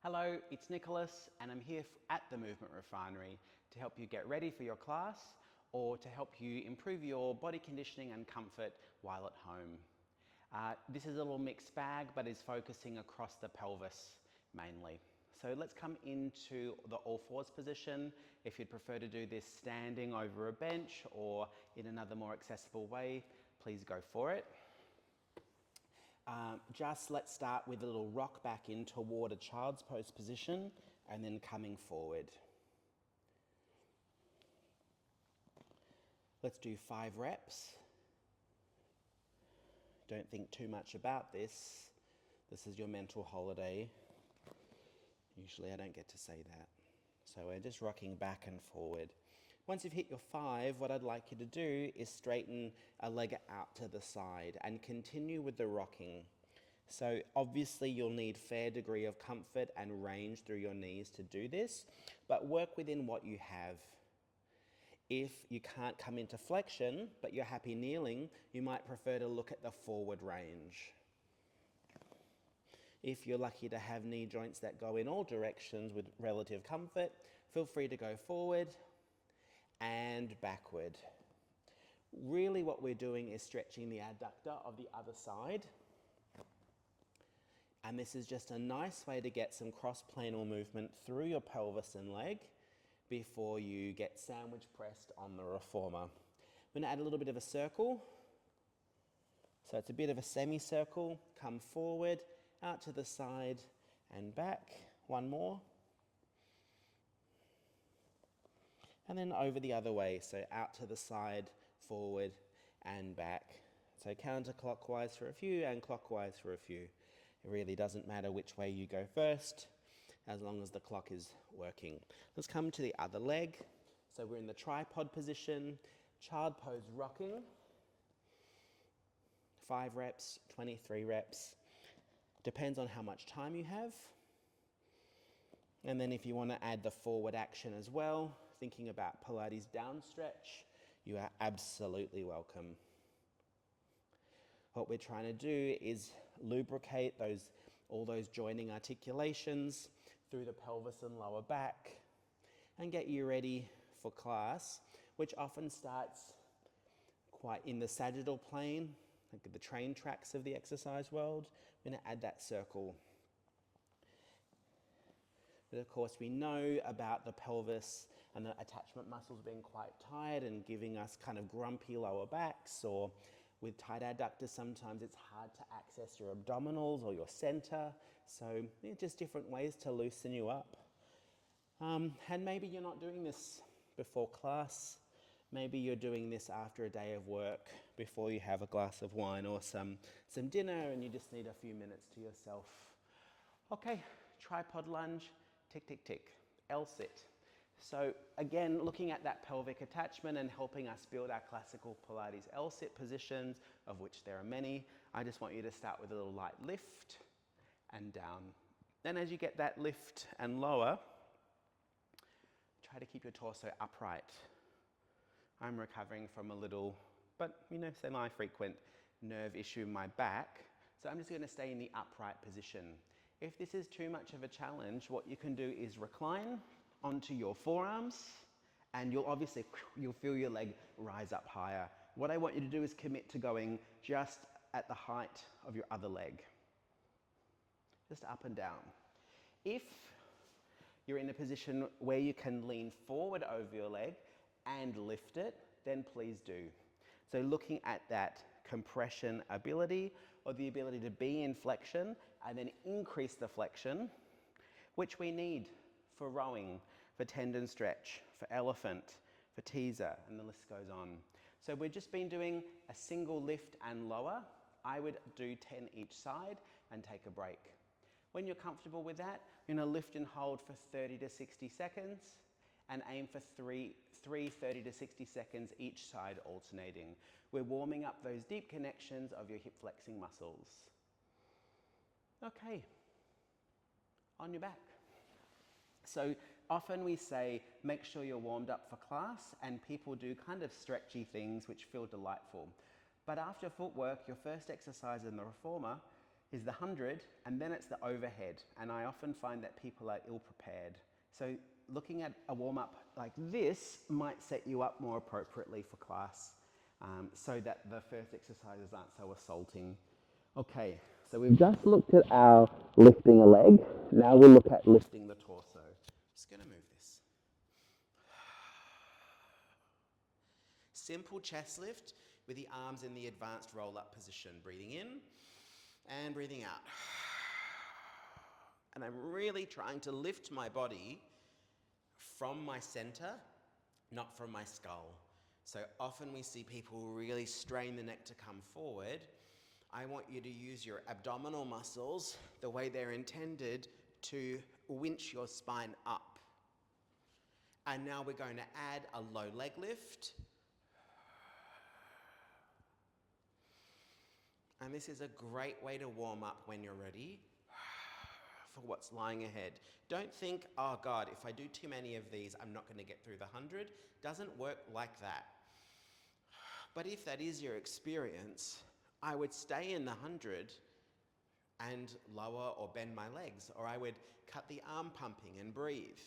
Hello, it's Nicholas and I'm here at the Movement Refinery to help you get ready for your class or to help you improve your body conditioning and comfort while at home. This is a little mixed bag but is focusing across the pelvis mainly. So let's come into the all fours position. If you'd prefer to do this standing over a bench or in another more accessible way, please go for it. Just let's start with a little rock back in toward a child's pose position and then coming forward. Let's do 5 reps. Don't think too much about this. This is your mental holiday. Usually I don't get to say that. So we're just rocking back and forward. Once you've hit your 5, what I'd like you to do is straighten a leg out to the side and continue with the rocking. So obviously you'll need fair degree of comfort and range through your knees to do this, but work within what you have. If you can't come into flexion, but you're happy kneeling, you might prefer to look at the forward range. If you're lucky to have knee joints that go in all directions with relative comfort, feel free to go forward and backward. Really what we're doing is stretching the adductor of the other side. And this is just a nice way to get some cross-planal movement through your pelvis and leg before you get sandwich pressed on the reformer. I'm going to add a little bit of a circle. So it's a bit of a semicircle. Come forward, out to the side and back. One more. And then over the other way, so out to the side, forward and back. So counterclockwise for a few and clockwise for a few. It really doesn't matter which way you go first, as long as the clock is working. Let's come to the other leg. So we're in the tripod position, child pose rocking. 5 reps, 23 reps. Depends on how much time you have. And then if you want to add the forward action as well, thinking about Pilates down stretch, you are absolutely welcome. What we're trying to do is lubricate all those joining articulations through the pelvis and lower back and get you ready for class, which often starts quite in the sagittal plane, like the train tracks of the exercise world. We're going to add that circle. But of course we know about the pelvis and the attachment muscles being quite tight and giving us kind of grumpy lower backs, or with tight adductors sometimes it's hard to access your abdominals or your center. So just different ways to loosen you up. And maybe you're not doing this before class. Maybe you're doing this after a day of work, before you have a glass of wine or some dinner and you just need a few minutes to yourself. Okay, tripod lunge. Tick, tick, tick. L-sit. So again, looking at that pelvic attachment and helping us build our classical Pilates L-sit positions, of which there are many, I just want you to start with a little light lift and down. Then as you get that lift and lower, try to keep your torso upright. I'm recovering from a little, but semi-frequent nerve issue in my back, so I'm just going to stay in the upright position. If this is too much of a challenge, what you can do is recline onto your forearms and you'll feel your leg rise up higher. What I want you to do is commit to going just at the height of your other leg. Just up and down. If you're in a position where you can lean forward over your leg and lift it, then please do. So looking at that compression ability, or the ability to be in flexion and then increase the flexion, which we need for rowing, for tendon stretch, for elephant, for teaser, and the list goes on. So we've just been doing a single lift and lower. I would do 10 each side and take a break. When you're comfortable with that, you're going to lift and hold for 30 to 60 seconds and aim for three 30 to 60 seconds each side alternating. We're warming up those deep connections of your hip flexing muscles. Okay, on your back. So often we say, make sure you're warmed up for class, and people do kind of stretchy things which feel delightful. But after footwork, your first exercise in the reformer, is the 100, and then it's the overhead. And I often find that people are ill-prepared. So looking at a warm-up like this might set you up more appropriately for class, so that the first exercises aren't so assaulting. Okay, so we've just looked at our lifting a leg. Now we'll look at lifting the torso. Just going to move this. Simple chest lift with the arms in the advanced roll-up position. Breathing in and breathing out. And I'm really trying to lift my body from my center, not from my skull. So often we see people really strain the neck to come forward. I want you to use your abdominal muscles the way they're intended to winch your spine up. And now we're going to add a low leg lift. And this is a great way to warm up when you're ready for what's lying ahead. Don't think, oh God, if I do too many of these, I'm not going to get through the 100. Doesn't work like that. But if that is your experience, I would stay in the 100 and lower or bend my legs, or I would cut the arm pumping and breathe.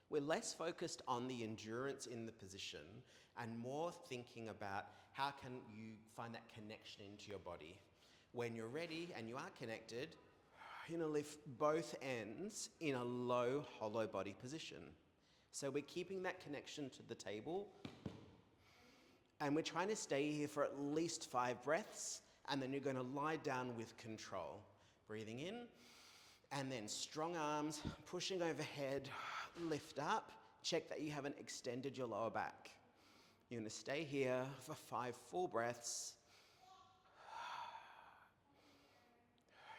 We're less focused on the endurance in the position and more thinking about how can you find that connection into your body. When you're ready and you are connected, you're going to lift both ends in a low, hollow body position. So we're keeping that connection to the table, and we're trying to stay here for at least 5 breaths, and then you're going to lie down with control. Breathing in, and then strong arms, pushing overhead, lift up. Check that you haven't extended your lower back. You're going to stay here for 5 full breaths.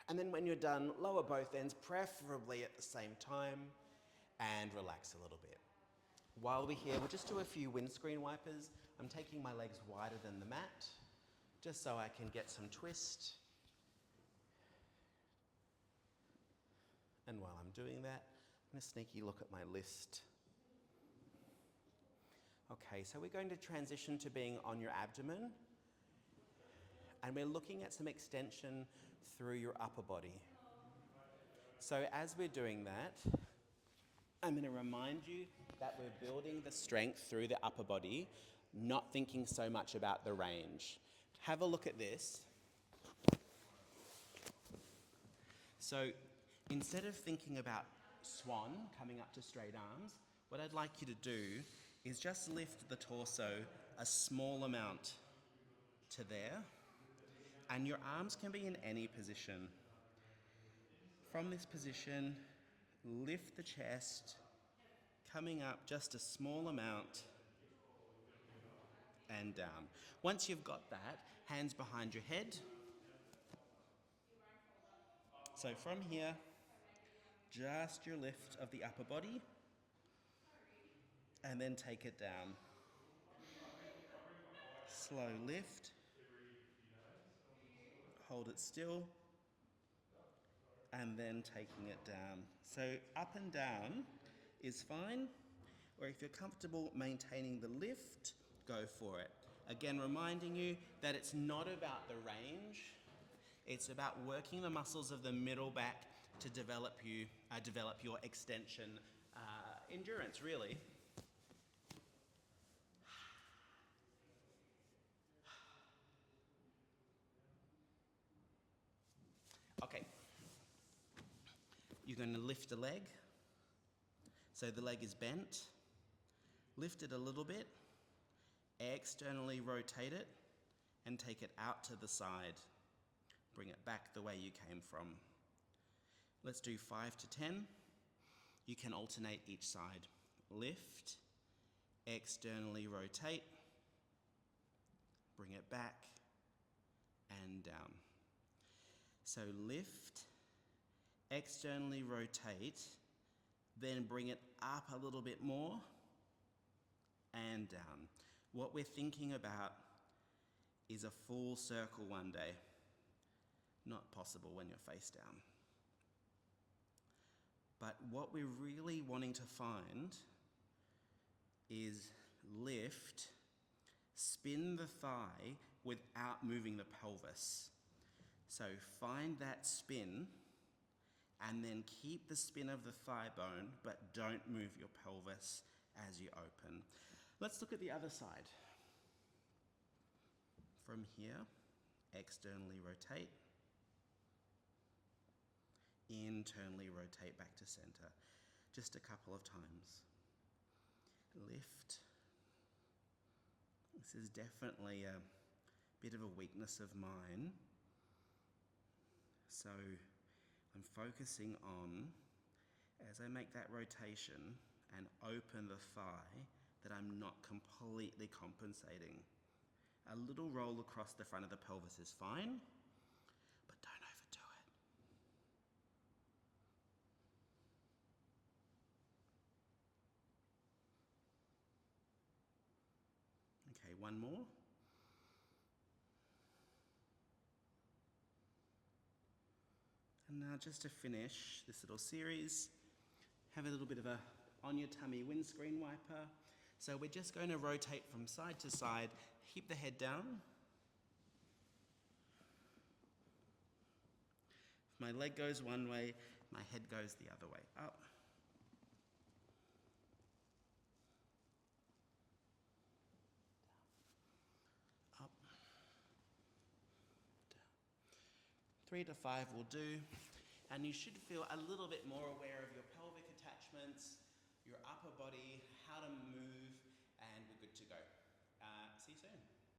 And then when you're done, lower both ends, preferably at the same time, and relax a little bit. While we're here, we'll just do a few windscreen wipers. I'm taking my legs wider than the mat, just so I can get some twist. And while I'm doing that, I'm going to sneaky look at my list. Okay, so we're going to transition to being on your abdomen, and we're looking at some extension through your upper body. So as we're doing that, I'm going to remind you that we're building the strength through the upper body, not thinking so much about the range. Have a look at this. So instead of thinking about swan coming up to straight arms, what I'd like you to do is just lift the torso a small amount to there, and your arms can be in any position. From this position, lift the chest, coming up just a small amount and down. Once you've got that, hands behind your head. So from here, just your lift of the upper body, and then take it down. Slow lift, hold it still, and then taking it down. So up and down is fine, or if you're comfortable maintaining the lift, go for it. Again, reminding you that it's not about the range, it's about working the muscles of the middle back to develop your extension endurance, really. Okay, you're going to lift a leg, so the leg is bent. Lift it a little bit, externally rotate it, and take it out to the side. Bring it back the way you came from. Let's do 5 to 10. You can alternate each side. Lift, externally rotate, bring it back, and down. So lift, externally rotate, then bring it up a little bit more, and down. What we're thinking about is a full circle one day. Not possible when you're face down. But what we're really wanting to find is lift, spin the thigh without moving the pelvis. So find that spin and then keep the spin of the thigh bone, but don't move your pelvis as you open. Let's look at the other side. From here, externally rotate, internally rotate back to center. Just a couple of times. Lift. This is definitely a bit of a weakness of mine. So I'm focusing on, as I make that rotation and open the thigh, that I'm not completely compensating. A little roll across the front of the pelvis is fine, but don't overdo it. Okay, one more. And now just to finish this little series, have a little bit of a on your tummy windscreen wiper. So we're just going to rotate from side to side, keep the head down. If my leg goes one way, my head goes the other way. Up. Up. Down. 3 to 5 will do. And you should feel a little bit more aware of your pelvic attachments, your upper body, how to move, and we're good to go. See you soon.